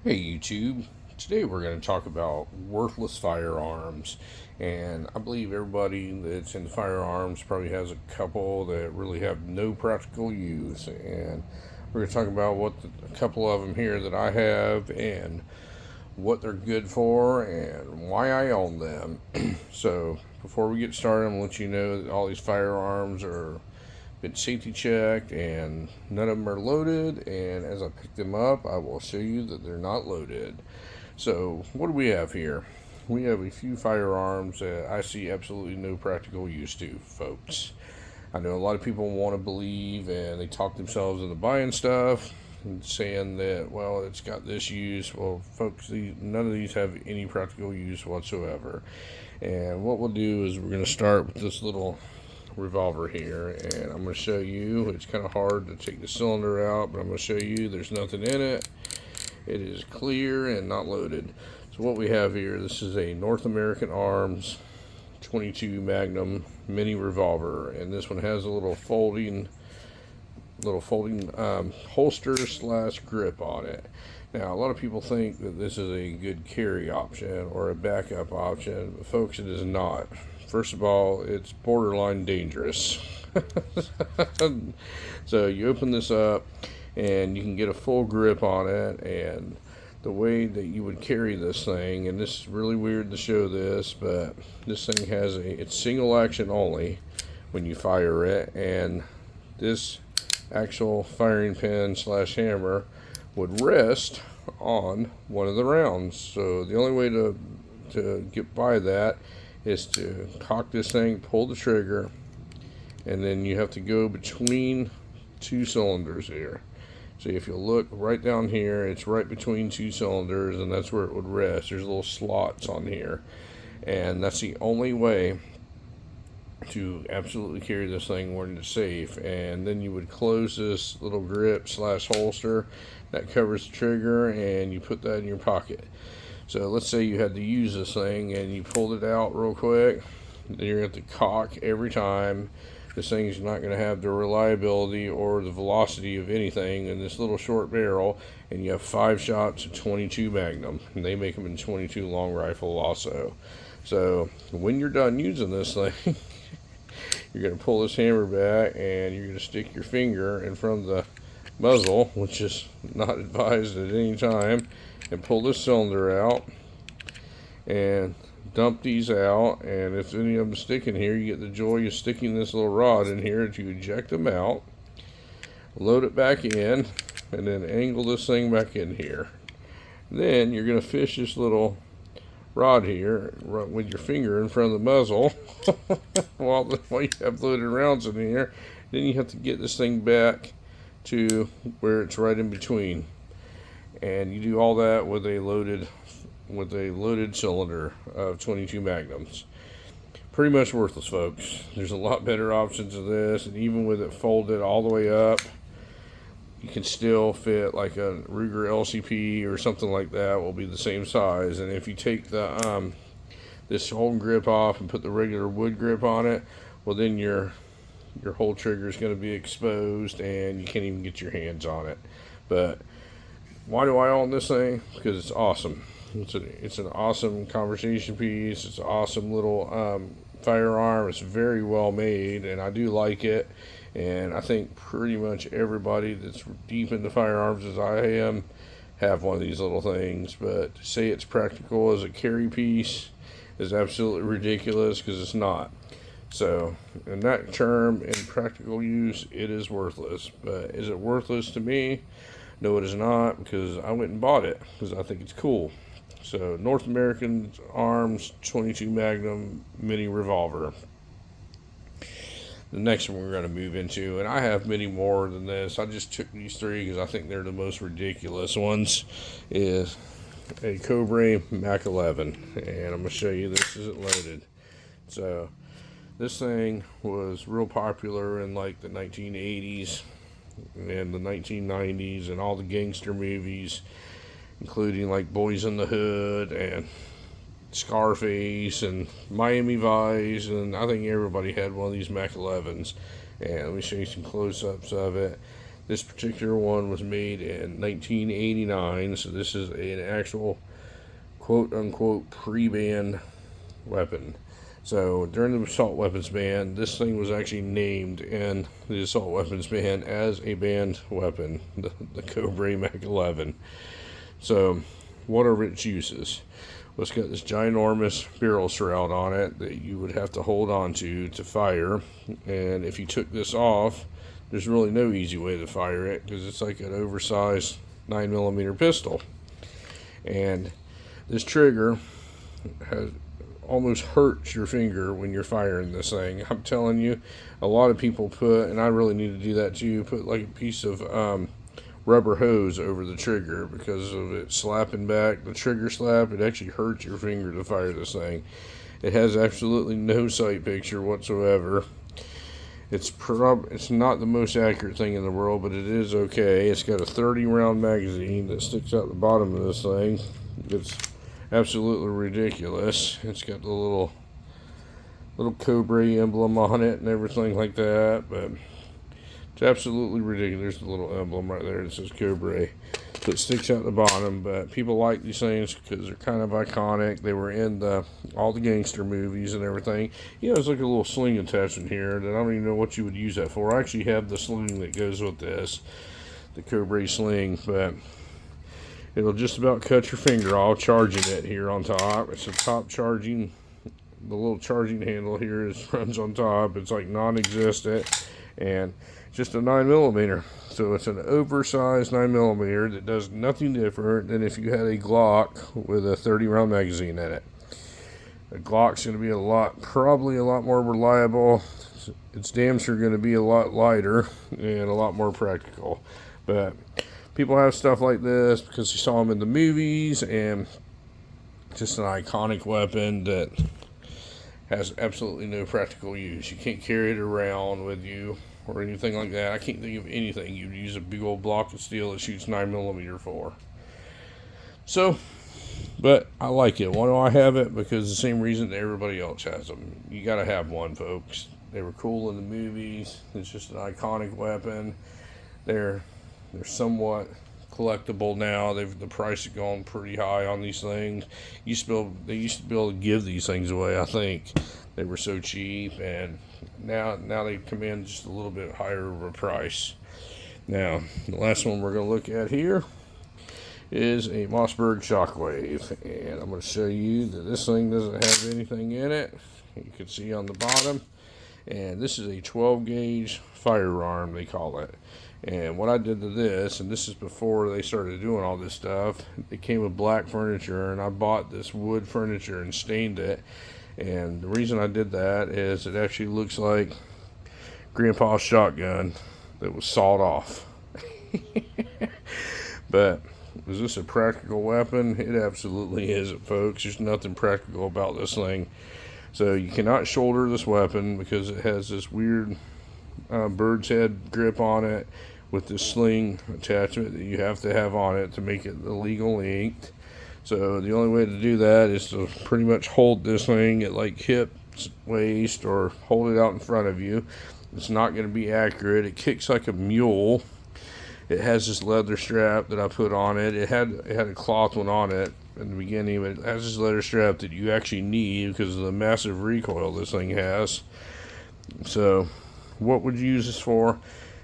Hey YouTube, today we're going to talk about worthless firearms, and I believe everybody that's in firearms probably has a couple that really have no practical use, and we're going to talk about a couple of them here that I have and what they're good for and why I own them. So before we get started, I'm going to let you know that all these firearms are been safety checked and none of them are loaded, and as I pick them up I will show you that they're not loaded. So what do we have here? We have a few firearms that I see absolutely no practical use to, folks. I know a lot of people want to believe and they talk themselves into buying stuff and saying that, well, it's got this use. Well, folks, none of these have any practical use whatsoever. And what we'll do is we're going to start with this little revolver here, and I'm going to show you. It's kind of hard to take the cylinder out, but I'm going to show you there's nothing in it. It is clear and not loaded. So what we have here, this is a North American Arms 22 Magnum mini revolver, and this one has a little folding holster slash grip on it. Now, a lot of people think that this is a good carry option or a backup option, but folks, it is not. First of all, it's borderline dangerous. So you open this up and you can get a full grip on it, and the way that you would carry this thing, and this is really weird to show this, but this thing has it's single action only when you fire it, and this actual firing pin slash hammer would rest on one of the rounds. So the only way to get by that is to cock this thing, pull the trigger, and then you have to go between two cylinders here. So if you look right down here, it's right between two cylinders, and that's where it would rest. There's little slots on here, and that's the only way to absolutely carry this thing when it's safe. And then you would close this little grip slash holster that covers the trigger, and you put that in your pocket. So let's say you had to use this thing and you pulled it out real quick, then you're going to have to cock every time. This thing's not going to have the reliability or the velocity of anything in this little short barrel, and you have 5 shots of 22 Magnum, and they make them in 22 long rifle also. So when you're done using this thing, you're going to pull this hammer back and you're going to stick your finger in front of the muzzle, which is not advised at any time, and pull this cylinder out and dump these out. And if any of them stick in here, you get the joy of sticking this little rod in here to eject them out, load it back in, and then angle this thing back in here. Then you're going to fish this little rod here with your finger in front of the muzzle while you have loaded rounds in here. Then you have to get this thing back to where it's right in between, and you do all that with a loaded cylinder of 22 Magnums. Pretty much worthless, folks. There's a lot better options of this, and even with it folded all the way up, you can still fit like a Ruger LCP or something like that. Will be the same size. And if you take the this whole grip off and put the regular wood grip on it, well, then your whole trigger is going to be exposed and you can't even get your hands on it. But why do I own this thing? Because it's awesome. It's an awesome conversation piece. It's an awesome little firearm. It's very well made, and I do like it. And I think pretty much everybody that's deep into firearms as I am have one of these little things. But to say it's practical as a carry piece is absolutely ridiculous, because it's not. So in that term, in practical use, it is worthless. But is it worthless to me? No, it is not, because I went and bought it because I think it's cool. So North American Arms 22 Magnum mini revolver. The next one we're going to move into, and I have many more than this. I just took these 3 because I think they're the most ridiculous ones, is a Cobra MAC-11. And I'm going to show you this isn't loaded. So this thing was real popular in like the 1980s and the 1990s and all the gangster movies, including like Boys in the Hood and Scarface and Miami Vice, and I think everybody had one of these MAC-11s. And let me show you some close-ups of it. This particular one was made in 1989, so this is an actual quote-unquote pre-ban weapon. So during the assault weapons ban, this thing was actually named in the assault weapons ban as a banned weapon, the Cobra MAC-11. So what are its uses? Well, it's got this ginormous barrel shroud on it that you would have to hold on to fire, and if you took this off, there's really no easy way to fire it because it's like an oversized 9mm pistol. And this trigger almost hurts your finger when you're firing this thing. I'm telling you, a lot of people put, and I really need to do that too, put like a piece of rubber hose over the trigger because of it slapping back, the trigger slap. It actually hurts your finger to fire this thing. It has absolutely no sight picture whatsoever. It's not the most accurate thing in the world, but it is okay. It's got a 30-round magazine that sticks out the bottom of this thing. It's absolutely ridiculous. It's got the little Cobra emblem on it and everything like that, but it's absolutely ridiculous. There's the little emblem right there that says Cobra. So it sticks out the bottom, but people like these things because they're kind of iconic. They were in all the gangster movies and everything. You know, there's like a little sling attachment here that I don't even know what you would use that for. I actually have the sling that goes with this, the Cobra sling, but it'll just about cut your finger off charging it here on top. It's a top charging. The little charging handle here runs on top. It's like non-existent, and just a 9mm. So it's an oversized 9mm that does nothing different than if you had a Glock with a 30-round magazine in it. A Glock's going to be probably a lot more reliable. It's damn sure going to be a lot lighter and a lot more practical. But people have stuff like this because you saw them in the movies, and just an iconic weapon that has absolutely no practical use. You can't carry it around with you or anything like that. I can't think of anything you'd use a big old block of steel that shoots 9mm for. So, but I like it. Why do I have it? Because the same reason that everybody else has them. You gotta have one, folks. They were cool in the movies. It's just an iconic weapon. They're somewhat collectible now. The price has gone pretty high on these things. They used to be able to give these things away, I think. They were so cheap, and now they command just a little bit higher of a price. Now, the last one we're going to look at here is a Mossberg Shockwave, and I'm going to show you that this thing doesn't have anything in it. You can see on the bottom, and this is a 12 gauge firearm, they call it. And what I did to this, and this is before they started doing all this stuff, it came with black furniture, and I bought this wood furniture and stained it. And the reason I did that is it actually looks like Grandpa's shotgun that was sawed off. But is this a practical weapon? It absolutely isn't, folks. There's nothing practical about this thing. So you cannot shoulder this weapon because it has this weird bird's head grip on it with this sling attachment that you have to have on it to make it legal length. So the only way to do that is to pretty much hold this thing at like hip, waist, or hold it out in front of you. It's not going to be accurate. It kicks like a mule. It has this leather strap that I put on it. It had a cloth one on it in the beginning, but it has this leather strap that you actually need because of the massive recoil this thing has. So what would you use this for?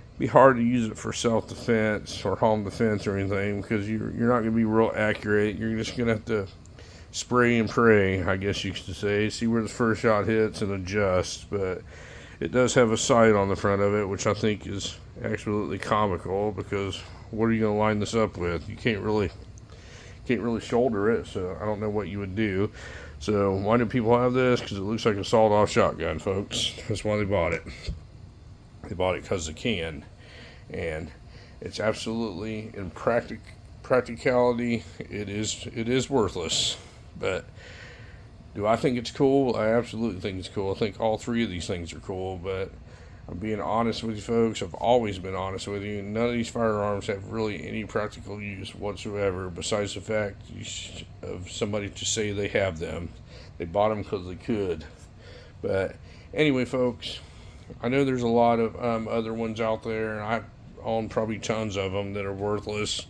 It'd be hard to use it for self-defense or home defense or anything because you're not going to be real accurate. You're just going to have to spray and pray, I guess you could say. See where the first shot hits and adjust. But it does have a sight on the front of it, which I think is absolutely comical because what are you going to line this up with? You can't really shoulder it, so I don't know what you would do. So why do people have this? Because it looks like a sawed-off shotgun, folks. That's why they bought it. They bought it because they can, and it's absolutely in practicality. It is worthless. But do I think it's cool? I absolutely think it's cool. I think all three of these things are cool. But I'm being honest with you, folks. I've always been honest with you. None of these firearms have really any practical use whatsoever, besides the fact of somebody to say they have them. They bought them because they could. But anyway, folks, I know there's a lot of other ones out there, and own probably tons of them that are worthless.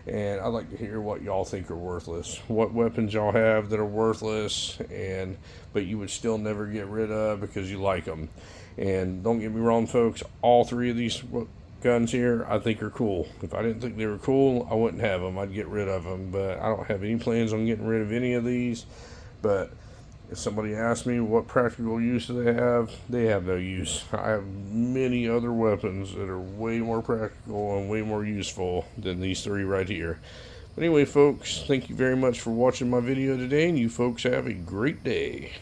And I'd like to hear what y'all think are worthless. What weapons y'all have that are worthless, but you would still never get rid of because you like them. And don't get me wrong, folks, all three of these guns here I think are cool. If I didn't think they were cool, I wouldn't have them. I'd get rid of them. But I don't have any plans on getting rid of any of these. But if somebody asks me what practical use do they have no use. I have many other weapons that are way more practical and way more useful than these three right here. But anyway, folks, thank you very much for watching my video today, and you folks have a great day.